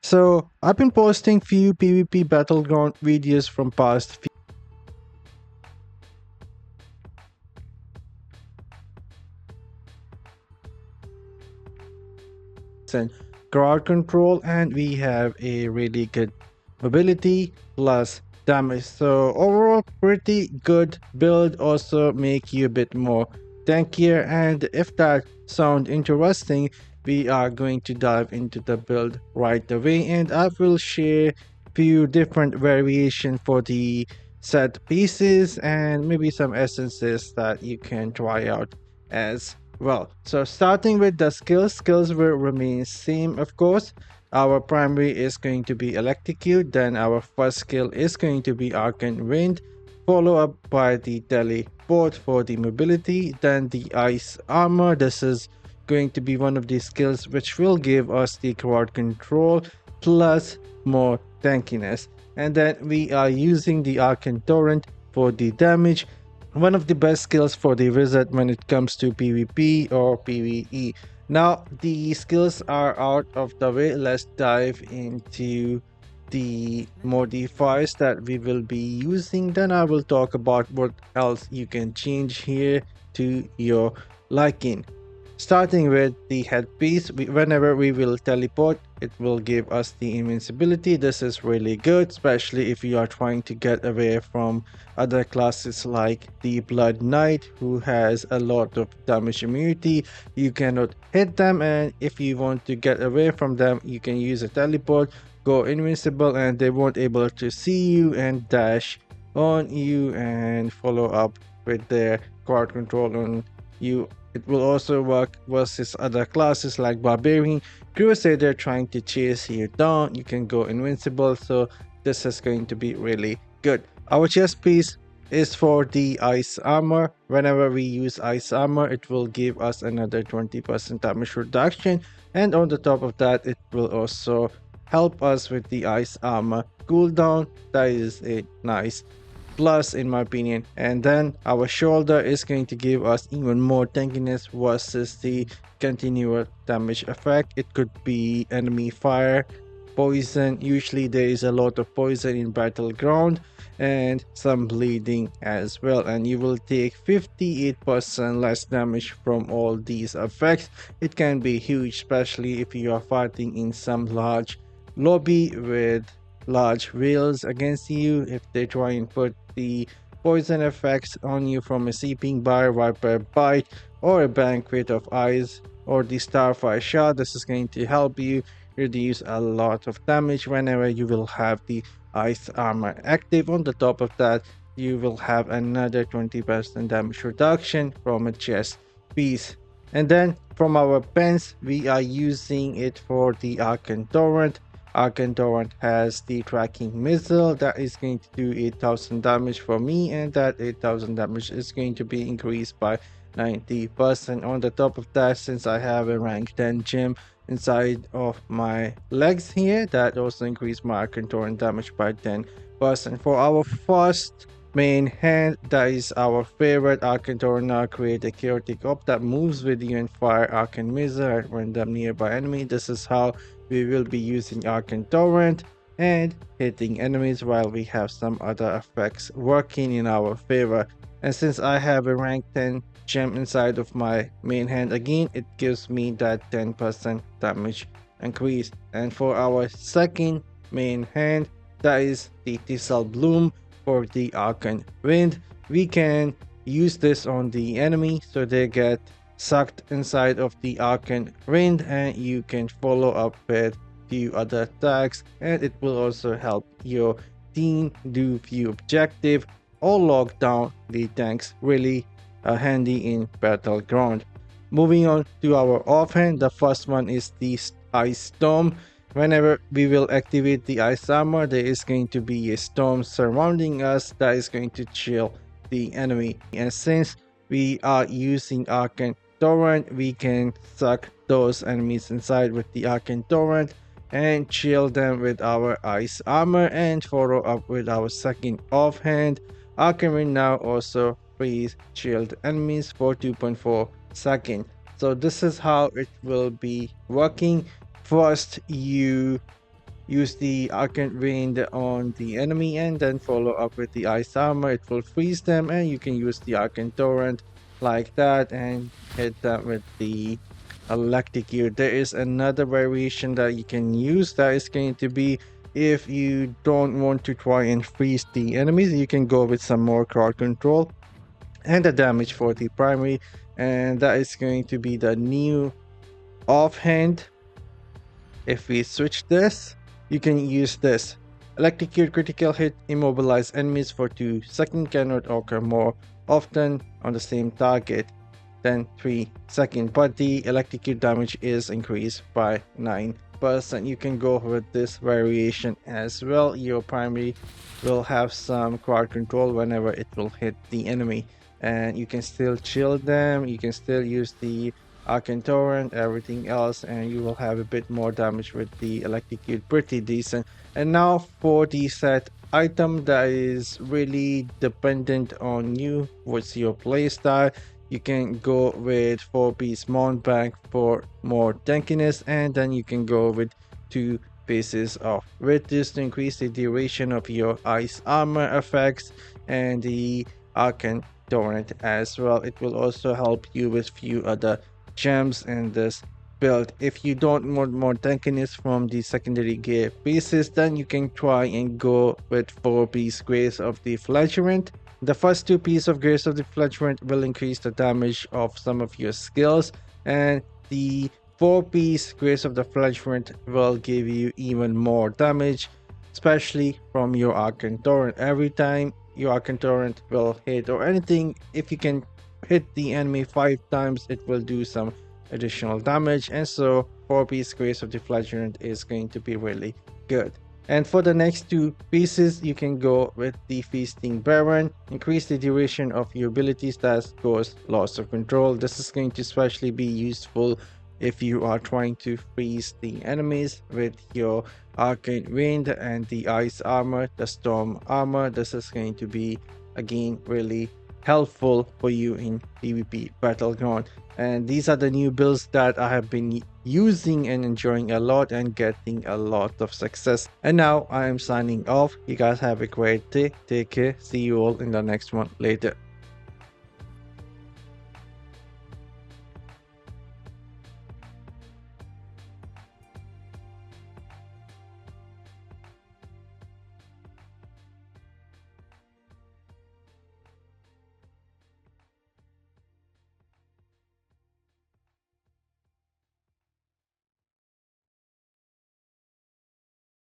So I've been posting few PvP battleground videos from past few and crowd control, and we have a really good mobility plus damage. So overall pretty good build, also make you a bit more tankier. And if that sound interesting, we are going to dive into the build right away, and I will share few different variation for the set pieces and maybe some essences that you can try out as well. So starting with the skills will remain same, of course. Our primary is going to be electrocute, then our first skill is going to be arcane wind, follow up by the teleport for the mobility, then the ice armor. This is going to be one of the skills which will give us the crowd control plus more tankiness. And then we are using the arcane torrent for the damage, one of the best skills for the wizard when it comes to PvP or PvE. Now the skills are out of the way. Let's dive into the modifiers that we will be using. Then I will talk about what else you can change here to your liking. Starting with the headpiece, whenever we will teleport, it will give us the invincibility. This is really good, especially if you are trying to get away from other classes like the Blood Knight, who has a lot of damage immunity. You cannot hit them, and if you want to get away from them, you can use a teleport, go invincible, and they won't able to see you and dash on you and follow up with their crowd control on you. It will also work versus other classes like Barbarian, Crusader trying to chase you down. You can go invincible, so this is going to be really good. Our chest piece is for the ice armor. Whenever we use ice armor, it will give us another 20% damage reduction, and on the top of that, it will also help us with the ice armor cooldown. That is a nice plus in my opinion. And then our shoulder is going to give us even more tankiness versus the continual damage effect. It could be enemy fire, poison. Usually there is a lot of poison in battleground, and some bleeding as well, and you will take 58% less damage from all these effects. It can be huge, especially if you are fighting in some large lobby with large whales against you. If they try and put the poison effects on you from a seeping bar, viper bite, or a banquet of eyes, or the starfire shot, this is going to help you reduce a lot of damage whenever you will have the ice armor active. On the top of that, you will have another 20% damage reduction from a chest piece. And then from our pens, we are using it for the arcane torrent. Arcane Torrent has the tracking missile that is going to do 8000 damage for me, and that 8000 damage is going to be increased by 90%. On the top of that, since I have a rank 10 gem inside of my legs here, that also increased my Arcane Torrent damage by 10%. For our first main hand, that is our favorite Arcane Torrent. Now create a chaotic op that moves with you and fire Arcane Missile at random nearby enemy. This is how we will be using Arcane Torrent and hitting enemies, while we have some other effects working in our favor. And since I have a rank 10 gem inside of my main hand, again it gives me that 10% damage increase. And for our second main hand, that is the Thistle Bloom for the Arcane Wind. We can use this on the enemy so they get sucked inside of the arcane wind, and you can follow up with few other attacks, and it will also help your team do few objective or lock down the tanks. Really handy in battleground. Moving on to our offhand, the first one is the ice storm. Whenever we will activate the ice armor, there is going to be a storm surrounding us that is going to chill the enemy, and since we are using arcane torrent, we can suck those enemies inside with the arcane torrent and chill them with our ice armor, and follow up with our second offhand. Arcane Wind now also freeze chilled enemies for 2.4 seconds. So this is how it will be working. First, you use the Arcane Wind on the enemy and then follow up with the Ice Armor. It will freeze them, and you can use the Arcane Torrent like that and hit them with the Electrocute. There is another variation that you can use that is going to be, if you don't want to try and freeze the enemies, you can go with some more crowd control and the damage for the primary, and that is going to be the new offhand. If we switch this, you can use this. Electrocute critical hit, immobilize enemies for 2 seconds, cannot occur more often on the same target than 3 seconds, but the electrocute damage is increased by 9%. You can go with this variation as well. Your primary will have some crowd control whenever it will hit the enemy, and you can still chill them, you can still use the Arcane Torrent, everything else, and you will have a bit more damage with the Electrocute, pretty decent. And now for the set item that is really dependent on you, what's your playstyle. You can go with 4-piece mount back for more tankiness, and then you can go with 2 pieces of Ritus to increase the duration of your ice armor effects, and the Arcane Torrent as well. It will also help you with few other gems in this build. If you don't want more tankiness from the secondary gear pieces, then you can try and go with 4-piece Grace of the Flagellant. The first 2 pieces of Grace of the Flagellant will increase the damage of some of your skills, and the 4-piece Grace of the Flagellant will give you even more damage, especially from your Arcane Torrent. Every time your Arcane Torrent will hit or anything, if you can hit the enemy 5 times, it will do some additional damage, and so 4-piece Grace of the Flagellant is going to be really good. And for the next 2 pieces, you can go with the Feasting Baron. Increase the duration of your ability stats, cause loss of control. This is going to especially be useful if you are trying to freeze the enemies with your Arcane Wind and the Ice Armor, the Storm Armor. This is going to be, again, really helpful for you in PvP Battleground. And these are the new builds that I have been using and enjoying a lot and getting a lot of success. And now I am signing off. You guys have a great day. Take care. See you all in the next one later.